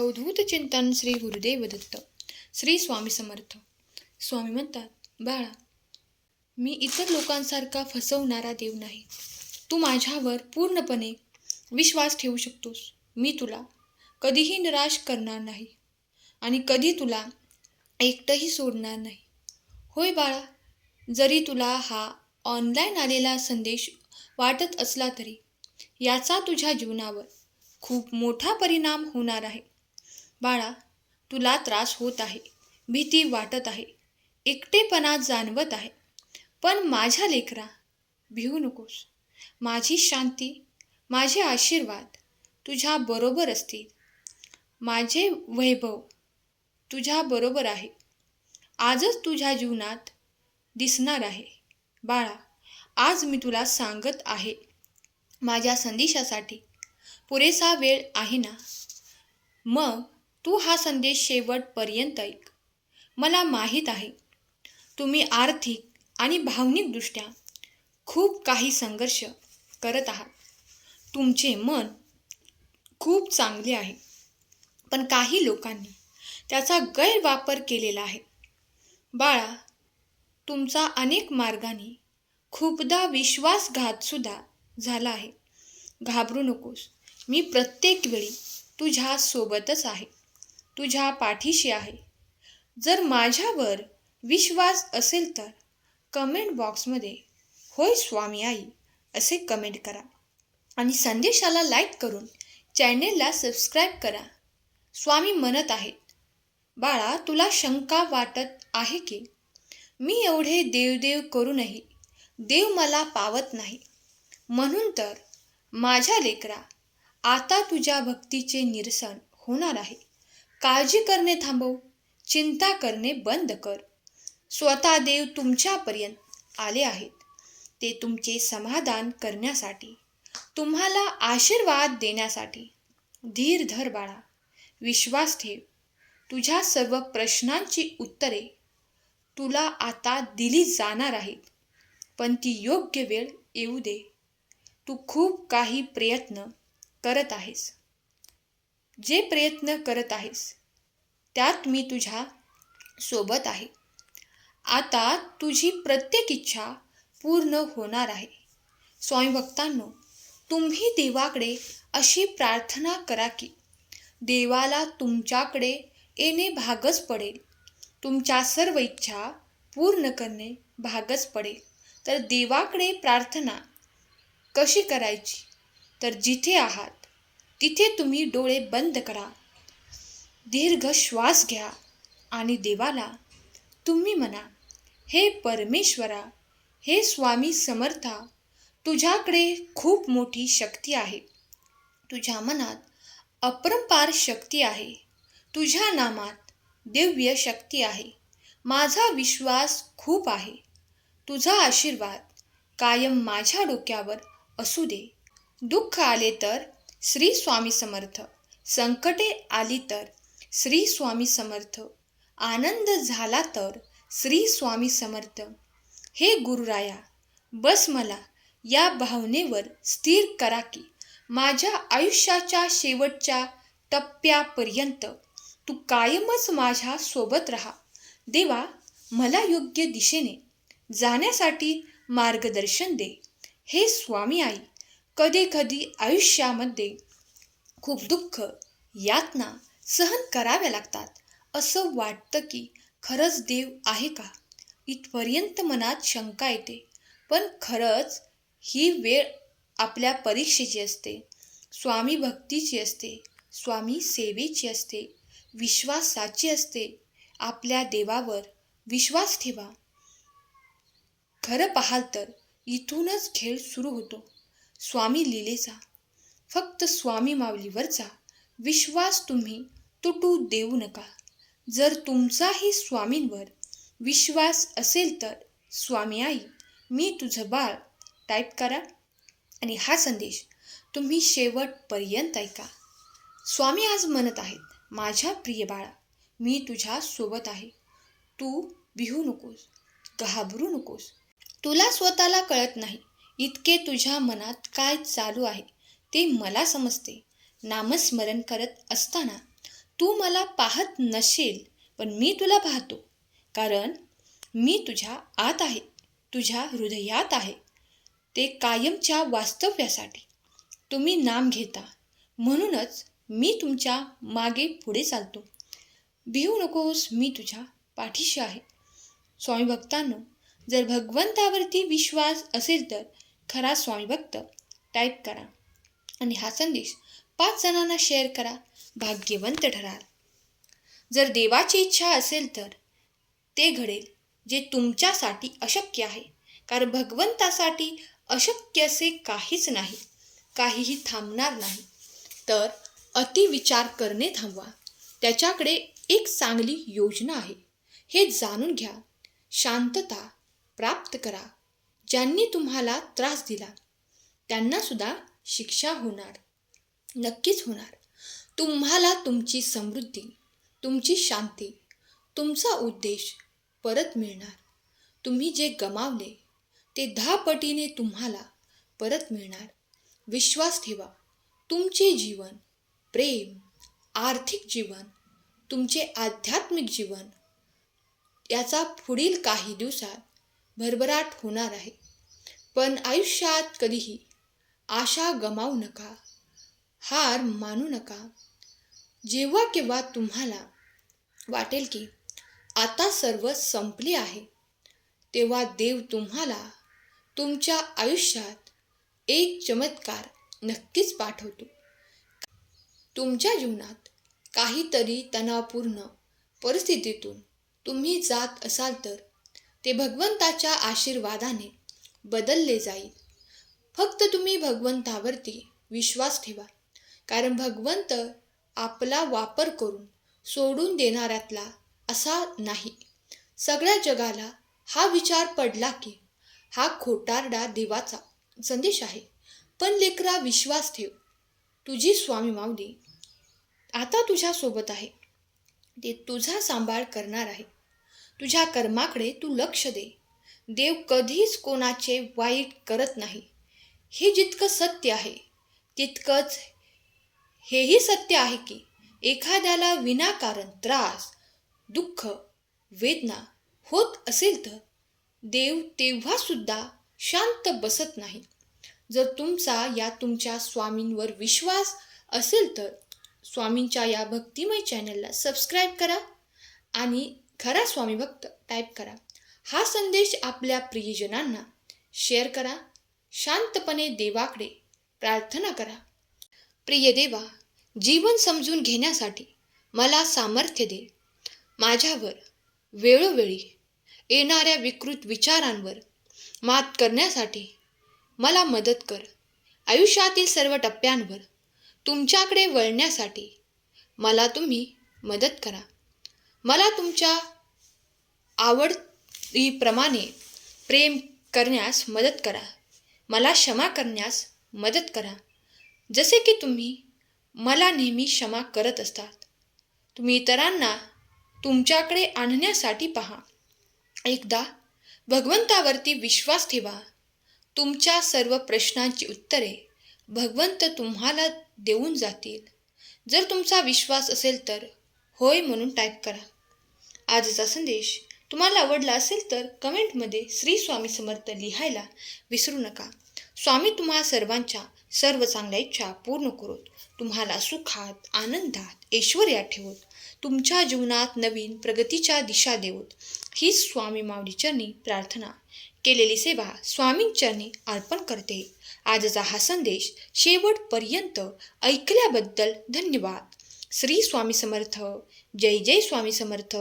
अवधूत चिंतन श्री गुरुदेव दत्त. श्री स्वामी समर्थ. स्वामी म्हणतात, बाळा, मी इतर लोकांसारखा फसवणारा देव नाही. तू माझ्यावर पूर्णपणे विश्वास ठेवू शकतोस. मी तुला कधीही निराश करणार नाही आणि कधी तुला एकटंही सोडणार नाही. होय बाळा, जरी तुला हा ऑनलाईन आलेला संदेश वाटत असला तरी याचा तुझ्या जीवनावर खूप मोठा परिणाम होणार आहे. बाळा, तुला त्रास होत आहे, भीती वाटत आहे, एकटेपणा जाणवत आहे. पण माझ्या लेकरा, भिवू नकोस. माझी शांती, माझे आशीर्वाद तुझ्या बरोबर असतील. माझे वैभव तुझ्या बरोबर आहे. आजच तुझ्या जीवनात दिसणार आहे. बाळा, आज मी तुला सांगत आहे, माझ्या संदेशासाठी पुरेसा वेळ आहे ना? मग तू हा संदेश शेवटपर्यंत ऐक. मला माहीत आहे, तुम्ही आर्थिक आणि भावनिकदृष्ट्या खूप काही संघर्ष करत आहात. तुमचे मन खूप चांगले आहे, पण काही लोकांनी त्याचा गैरवापर केलेला आहे. बाळा, तुमचा अनेक मार्गांनी खूपदा विश्वासघातसुद्धा झाला आहे. घाबरू नकोस. मी प्रत्येक वेळी तुझ्या सोबतच आहे, तुझ्या पाठीशी आहे. जर माझ्यावर विश्वास असेल तर कमेंट बॉक्समध्ये होय स्वामी आई असे कमेंट करा आणि संदेशाला लाईक करून चॅनेलला सबस्क्राईब करा. स्वामी म्हणत आहेत, बाळा, तुला शंका वाटत आहे की मी एवढे देवदेव करूनही देव मला पावत नाही. म्हणून तर माझ्या लेकरा, आता तुझ्या भक्तीचे निरसन होणार आहे. काळजी करणे थांबव, चिंता करणे बंद कर. स्वतः देव तुमच्यापर्यंत आले आहेत. ते तुमचे समाधान करण्यासाठी, तुम्हाला आशीर्वाद देण्यासाठी. धीर धर बाळा, विश्वास ठेव. तुझ्या सर्व प्रश्नांची उत्तरे तुला आता दिली जाणार आहेत, पण ती योग्य वेळ येऊ दे. तू खूप काही प्रयत्न करत आहेस. जे प्रयत्न करत आहेस त्यात मी तुझ्या सोबत आहे. आता तुझी प्रत्येक इच्छा पूर्ण होणार आहे. स्वामी भक्तांनो, तुम्ही देवाकडे अशी प्रार्थना करा की देवाला तुमच्याकडे येणे भागच पडेल. तुमच्या सर्व इच्छा पूर्ण करणे भागच पडेल. तर देवाकडे प्रार्थना कशी करायची? तर जिथे आहात तिथे तुम्ही डोळे बंद करा, दीर्घ श्वास घ्या आणि देवाला तुम्ही म्हणा, हे परमेश्वरा, हे स्वामी समर्था, तुझ्याकडे खूप मोठी शक्ती आहे. तुझ्या मनात अपरंपार शक्ती आहे. तुझ्या नामात दिव्य शक्ती आहे. माझा विश्वास खूप आहे. तुझा आशीर्वाद कायम माझ्या डोक्यावर असू दे. दुःख आले तर श्री स्वामी समर्थ, संकटे आली तर श्री स्वामी समर्थ, आनंद झाला तर श्री स्वामी समर्थ. हे गुरुराया, बस मला या भावनेवर स्थिर करा की माझ्या आयुष्याच्या शेवटच्या टप्प्यापर्यंत तू कायमच माझ्या सोबत राहा. देवा, मला योग्य दिशेने जाण्यासाठी मार्गदर्शन दे. हे स्वामी आई, कधी कधी आयुष्यामध्ये खूप दुःख, यातना सहन कराव्या लागतात. असं वाटतं की खरंच देव आहे का? इथपर्यंत मनात शंका येते. पण खरंच ही वेळ आपल्या परीक्षेची असते, स्वामी भक्तीची असते, स्वामी सेवेची असते, विश्वासाची असते. आपल्या देवावर विश्वास ठेवा. खरं पाहाल तर इथूनच खेळ सुरू होतो स्वामी लीलेचा. फक्त स्वामी माऊलीवरचा विश्वास तुम्ही तुटू देऊ नका. जर तुमचाही स्वामींवर विश्वास असेल तर स्वामी आई, मी तुझं बाळ टाईप करा आणि हा संदेश तुम्ही शेवटपर्यंत ऐका. स्वामी आज म्हणत आहेत, माझ्या प्रिय बाळा, मी तुझ्या सोबत आहे. तू भिवू नकोस, घाबरू नकोस. तुला स्वतःला कळत नाही इतके तुझ्या मनात काय चालू आहे ते मला समजते. नामस्मरण करत असताना तू मला पाहत नसेल, पण मी तुला पाहतो, कारण मी तुझ्या आत आहे, तुझ्या हृदयात आहे. ते कायमच्या वास्तव्यासाठी तुम्ही नाम घेता, म्हणूनच मी तुमच्या मागे पुढे चालतो. भिवू नकोस, मी तुझ्या पाठीशी आहे. स्वामी भक्तांनो, जर भगवंतावरती विश्वास असेल तर खरा स्वामी भक्त टाईप करा आणि हा संदेश 5 जणांना शेअर करा. भाग्यवंत ठराल. जर देवाची इच्छा असेल तर ते घडेल जे तुमच्यासाठी अशक्य आहे, कारण भगवंतासाठी अशक्य असे काहीच नाही, काहीही थांबणार नाही. तर अतिविचार करणे थांबवा. त्याच्याकडे एक चांगली योजना आहे, हे जाणून घ्या. शांतता प्राप्त करा. ज्यांनी तुम्हाला त्रास दिला त्यांना सुद्धा शिक्षा होणार, नक्कीच होणार. तुम्हाला तुमची समृद्धी, तुमची शांती, तुमचा उद्देश परत मिळणार. तुम्ही जे गमावले ते 10 पटीने तुम्हाला परत मिळणार. विश्वास ठेवा. तुमचे जीवन, प्रेम, आर्थिक जीवन, तुमचे आध्यात्मिक जीवन याचा पुढील काही दिवसात भरभराट होणार आहे. पण आयुष्यात कधीही आशा गमावू नका, हार मानू नका. जेव्हा केव्हा तुम्हाला वाटेल की आता सर्व संपले आहे, तेव्हा देव तुम्हाला तुमच्या आयुष्यात एक चमत्कार नक्कीच पाठवतो. तुमच्या जीवनात काहीतरी तणावपूर्ण परिस्थितीतून तुम्ही जात असाल तर ते भगवंताच्या आशीर्वादाने बदलले जाईल. फक्त तुम्ही भगवंतावरती विश्वास ठेवा, कारण भगवंत आपला वापर करून सोडून देणाऱ्यातला असा नाही. सगळ्या जगाला हा विचार पडला की हा खोटारडा देवाचा संदेश आहे, पण लेकरा विश्वास ठेव. तुझी स्वामी माऊली आता तुझ्यासोबत आहे. ते तुझा सांभाळ करणार आहे. तुझ्या कर्माकडे तू लक्ष दे. देव कधीच कोणाचे वाईट करत नाही. हे जितकं सत्य आहे तितकंच हेही सत्य आहे की एखाद्याला विनाकारण त्रास, दुःख, वेदना होत असेल तर देव तेव्हा सुद्धा शांत बसत नाही. जर तुमचा या तुमच्या स्वामींवर विश्वास असेल तर स्वामींच्या या भक्तिमय चॅनलला सबस्क्राईब करा आणि खरा स्वामी भक्त टाईप करा. हा संदेश आपल्या प्रियजनांना शेअर करा. शांतपणे देवाकडे प्रार्थना करा. प्रिय देवा, जीवन समजून घेण्यासाठी मला सामर्थ्य दे. माझ्यावर वेळोवेळी येणाऱ्या विकृत विचारांवर मात करण्यासाठी मला मदत कर. आयुष्यातील सर्व टप्प्यांवर तुमच्याकडे वळण्यासाठी मला तुम्ही मदत करा. मला तुमच्या आवडीप्रमाणे प्रेम करण्यास मदत करा. मला क्षमा करण्यास मदत करा, जसे की तुम्ही मला नेहमी क्षमा करत असतात. तुम्ही इतरांना तुमच्याकडे आणण्यासाठी पहा. एकदा भगवंतावरती विश्वास ठेवा. तुमच्या सर्व प्रश्नांची उत्तरे भगवंत तुम्हाला देऊन जातील. जर तुमचा विश्वास असेल तर होय म्हणून टाईप करा. आजचा संदेश तुम्हाला आवडला असेल तर कमेंटमध्ये श्री स्वामी समर्थ लिहायला विसरू नका. स्वामी तुम्हा सर्वांच्या सर्व चांगल्या इच्छा पूर्ण करोत. तुम्हाला सुखात, आनंदात, ऐश्वर्यात ठेवत. तुमच्या जीवनात नवीन प्रगतीच्या दिशा देवत. हीच स्वामी माऊलीचरणी प्रार्थना. केलेली सेवा स्वामींचरणी अर्पण करते. आजचा हा संदेश शेवटपर्यंत ऐकल्याबद्दल धन्यवाद. श्री स्वामी समर्थ. जय जय स्वामी समर्थ.